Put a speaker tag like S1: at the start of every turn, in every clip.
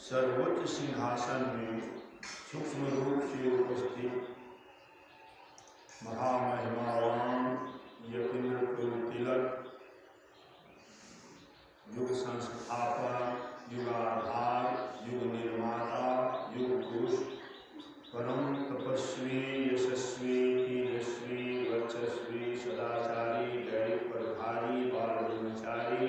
S1: सर्वोच्च सिंहासन में सूक्ष्म रूप से उपस्थित महामहिमावान यतीन्द्र तिलक, युग संस्थापक, युगाधार, युग निर्माता, युग पुरुष, परम तपस्वी, यशस्वी, तेजस्वी, वर्चस्वी, सदाचारी, दैनिक प्रभारी, बाल ब्रह्मचारी,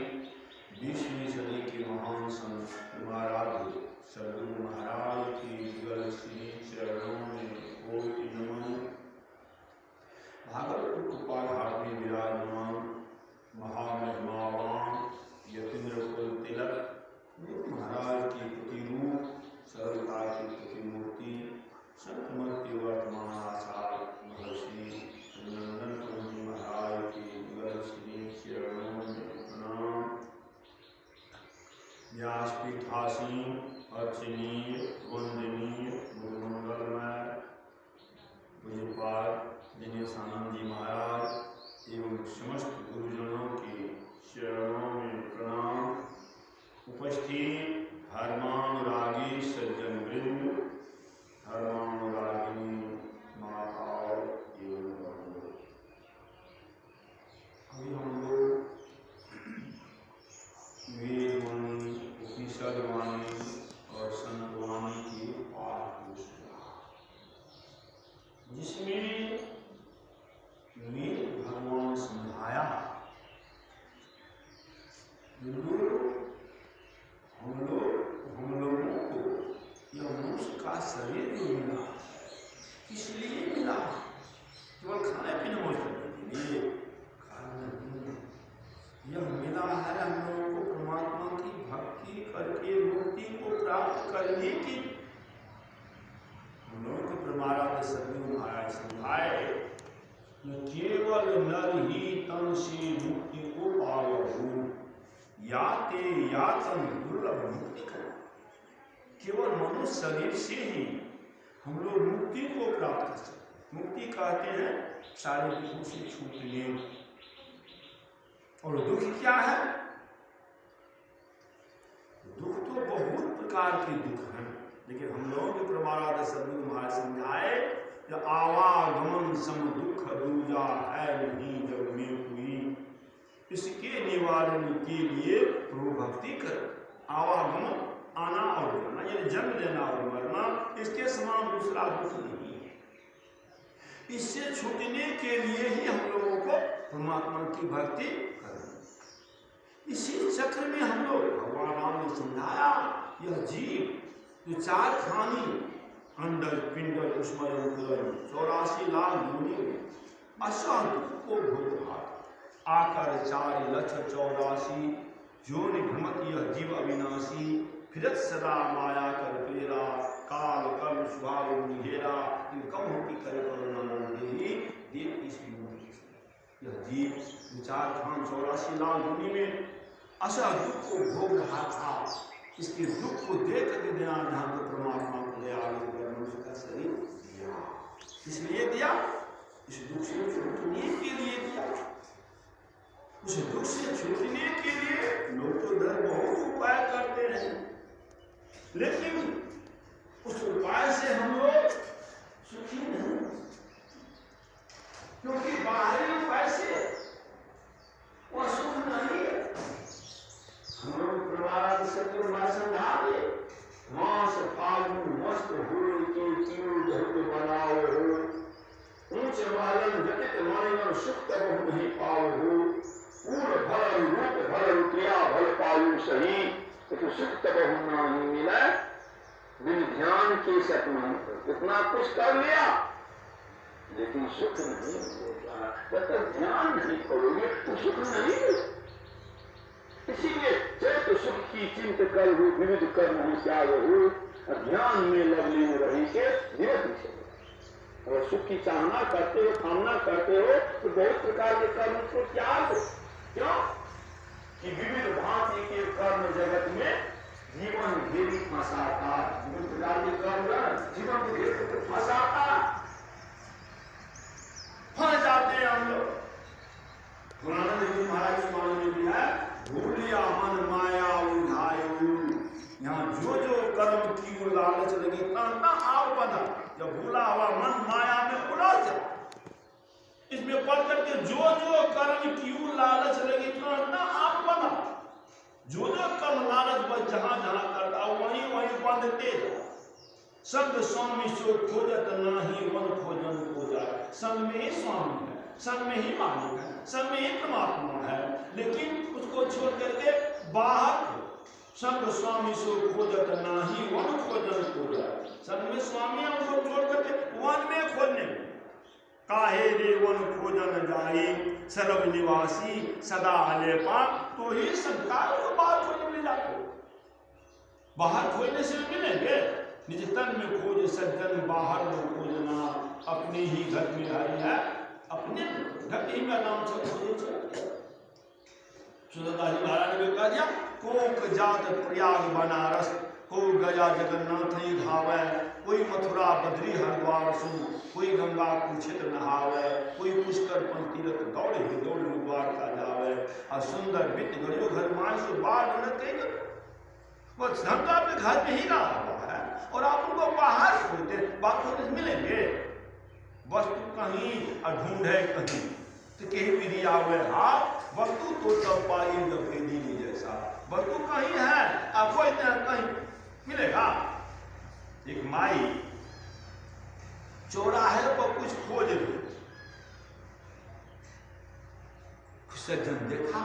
S1: 20वीं सदी के महान संत महाराज सद्गुरु महाराज की युगल श्री चरणों में कोटि नमन। भागवत गोपाल घाट में विराजमान महामहिमावान यतीन्द्र तिलक महाराज की प्रतिरूप, सरलता की प्रतिमूर्ति, संतमूर्ति वर्तमान आचार्य महर्षि नंदन कुंज महाराज की युगल श्री चरणों में प्रणाम। व्यासपीठासीन, अर्चनीय, वंदनीय, गुरुमंगलमय पूज्यपाद दिनेशानंद जी महाराज एवं समस्त गुरुजनों के चरणों में प्रणाम। उपस्थित धर्मानुरागी सज्जन वृंद, धर्मानुरागिनी माताओं एवं बहनों, अभी हम लोग वेदवाणी, उपनिषद वाणी और संतवाणी की पाठ को सुना, जिसमें वेद भगवान समझाया हम लोगों को यह मनुष्य का शरीर जो मिला इसलिए मिला, केवल खाने पीने मौज करने के लिए यह मिला है हम लोगों को परमात्मा की भक्ति करके मुक्ति को प्राप्त करने की। हम लोगों को प्रमाणा सद्गुरु महाराज समझाए केवल नर ही तन से मुक्ति को पावहु, याते यातन दुर्लभ मुक्ति करो। केवल मनुष्य शरीर से ही हम लोग मुक्ति को प्राप्त कर सकते। मुक्ति कहते हैं सारे दुखों से छूटने। और दुख क्या है? दुख तो बहुत प्रकार के दुख हैं, लेकिन हम लोगों के प्रमाणाद सद्गुरु महाराज समझाए आवागमन सम दुख दूजा है नहीं जब में हुई। इसके निवारण के लिए प्रभु भक्ति कर। आवागमन आना और जाना, यानी जन्म लेना और मरना, इसके समान दूसरा दुख नहीं है। इससे छूटने के लिए ही हम लोगों को परमात्मा की भक्ति करनी। इसी चक्र में हम लोग भगवान राम ने समझाया यह जीव जो चार खानी अंडल पिंडल उष्मा 84 लाख योनि में असह दुख को भोग रहा, आकर 4 लक्ष 84 जोनि भ्रमत यह जीव अविनाशी, फिरत सदा माया कर पेरा, काल कर्म स्वभाव निहेरा, कम हो की करे करुणा देही देव इसकी मूर्ति। यह जीव 4 खान 84 लाख योनि में असह दुख को भोग रहा था। इसके दुख को देख के दयाधाम को परमात्मा को दयालु मनुष्य का शरीर दिया। इसलिए दिया, इस दुख से छूटने के लिए दिया। उस दुख से छूटने के लिए लोग तो दर बहुत उपाय करते हैं, लेकिन उस उपाय से हम लोग सुखी नहीं, क्योंकि बाहरी उपाय से वह सुख नहीं है। हम लोग परिवार से समझा दे मास फागुन मस्त हुए के तीर धरते बनाओ हो, ऊंच मालन जटित मानव सुख तब नहीं पाओ हो, पूर्ण भल रूप भल क्रिया भल पायु सही, तो सुख तब नहीं मिला। बिन ध्यान के सपना इतना कुछ कर लिया लेकिन सुख नहीं मिलेगा। जब तक ध्यान नहीं करोगे तो सुख नहीं मिलेगा। इसीलिए चैत सुख की चिंत कर हो, विविध कर्म ही त्याग हो, ध्यान में लगने में रही के निरत से। अगर सुख की चाहना करते हो, कामना करते हो, तो बहुत प्रकार के कर्म को त्याग हो। क्यों कि विविध भांति के कर्म जगत में जीवन घेरी फंसाता। विभिन्न प्रकार के कर्म जीवन को घेरी फंसाता, फंस जाते हैं हम लोग। महाराज मान में भी है, भूलिया मन माया उधायु, यहाँ जो जो कर्म की लालच लगी इतना आप बना, जब भूला हुआ मन माया में उलझ जा। इसमें पढ़ करके जो जो कर्म की लालच लगी इतना आप बना, जो जो कर्म लालच बस जहां जहां करता वहीं वहीं बांधते जाओ। संग स्वामी सो खोजत नाही वन खोजन को जाए। संग में ही स्वामी है, संग में ही मालिक है, संग में ही परमात्मा है, लेकिन उसको छोड़ करके बाहर संग स्वामी सो खोजत नाही वन खोजन को जाए। संग में स्वामी है, उसको छोड़ करके वन में खोजने में काहे रे वन खोजन जाए। सर्व निवासी सदा अलेपा तो ही संकार को बाहर खोजने मिल जाते। बाहर खोजने से मिलेंगे, निज तन में खोज सज्जन बाहर में खोजना। अपने ही घर में आई है, अपने घर ही में नाम से खोजे। सुंदरदास जी महाराज ने कह दिया, कोक जात प्रयाग बनारस, को गया जगन्नाथ ही धावे। कोई मथुरा बद्री हरिद्वार सु, कोई गंगा कुरुक्षेत्र नहावे। कोई पुष्कर पंक्तिरत दौड़े दौड़ द्वार का जावे। और सुंदर वित्त गयो घर मान से बाढ़ न कहेंगे। वो हम तो अपने घर में ही रहा हुआ है और आप उनको बाहर खोजते, बात मिलेंगे। वस्तु कहीं और ढूंढे कहीं, तो कहीं विधि आवे हाथ। वस्तु तो तब पाई जब भेदी जैसा। वस्तु कहीं है, आपको इतना कहीं मिलेगा। एक माई चौराहे पर कुछ खोज रही, सज्जन देखा,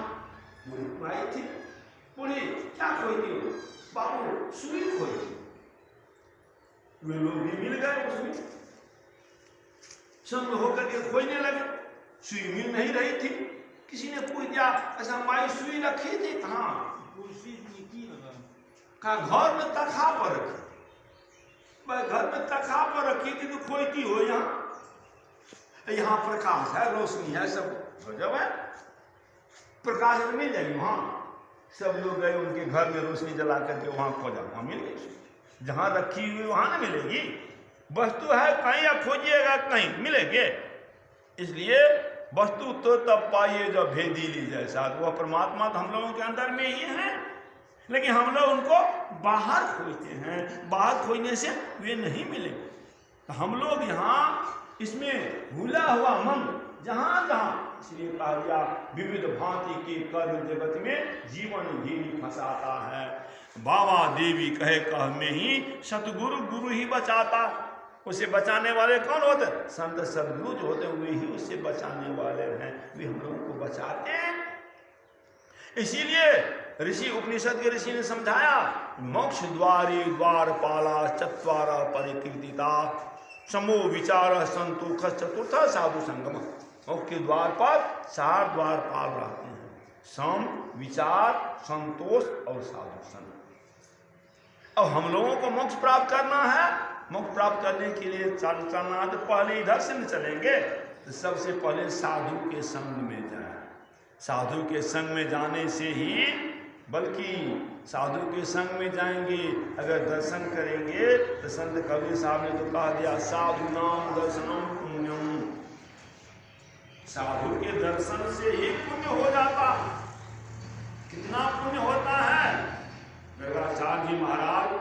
S1: बुढ़ी माई थी। बुढ़ी क्या खोजती हो? बाबू सुई खोजती। वे लोग भी मिल गए उसमें, संग होकर के खोजने लगे। सुई मिल नहीं रही थी। किसी ने पूछ दिया, ऐसा माई सुई रखी थी कहाँ? कहा घर में तखा पर रखी। भाई घर में तखा पर रखी थी तो खोजती हो यहाँ प्रकाश है, रोशनी है, सब जब है प्रकाश में मिल जाएगी। वहां सब लोग गए, उनके घर में रोशनी जला करके वहां खोजा, वहां मिल गई। जहां रखी हुई वहां ना मिलेगी। वस्तु है कहीं या खोजिएगा कहीं मिलेंगे। इसलिए वस्तु तो तब पाइए जब भेदी ली जैसा। वह परमात्मा तो हम लोगों के अंदर में ही है, लेकिन हम लोग उनको बाहर खोजते हैं। बाहर खोजने से वे नहीं मिले। तो हम लोग यहाँ इसमें भूला हुआ मन जहां जहां, इसलिए कहा गया विविध भांति के कर्म जगत में जीवन ही फंसाता है। बाबा देवी कहे कह में ही सतगुरु गुरु ही बचाता। उसे बचाने वाले कौन होते? संत सदगुरु जो होते हैं वे ही उससे बचाने वाले हैं। वे हम लोगों को बचाते हैं। इसीलिए ऋषि उपनिषद के ऋषि ने समझाया, मोक्ष द्वारी द्वारपाला चत्वारा परिकीर्तिता समो विचार संतोष चतुर्थ साधु संगम। मोक्ष के द्वार पर 4 द्वारपाल रहते हैं, सम, विचार, संतोष और साधु संग। अब हम लोगों को मोक्ष प्राप्त करना है। मोक्ष प्राप्त करने के लिए चलना तो पहले इधर से न चलेंगे, तो सबसे पहले साधु के संग में जाए। साधु के संग में जाने से ही, बल्कि साधु के संग में जाएंगे अगर दर्शन करेंगे तो संत कबीर साहब ने तो कहा दिया, साधु नाम दर्शनम पुण्यम। साधु के दर्शन से ही पुण्य हो जाता। कितना पुण्य होता है? गंगाचार्य जी महाराज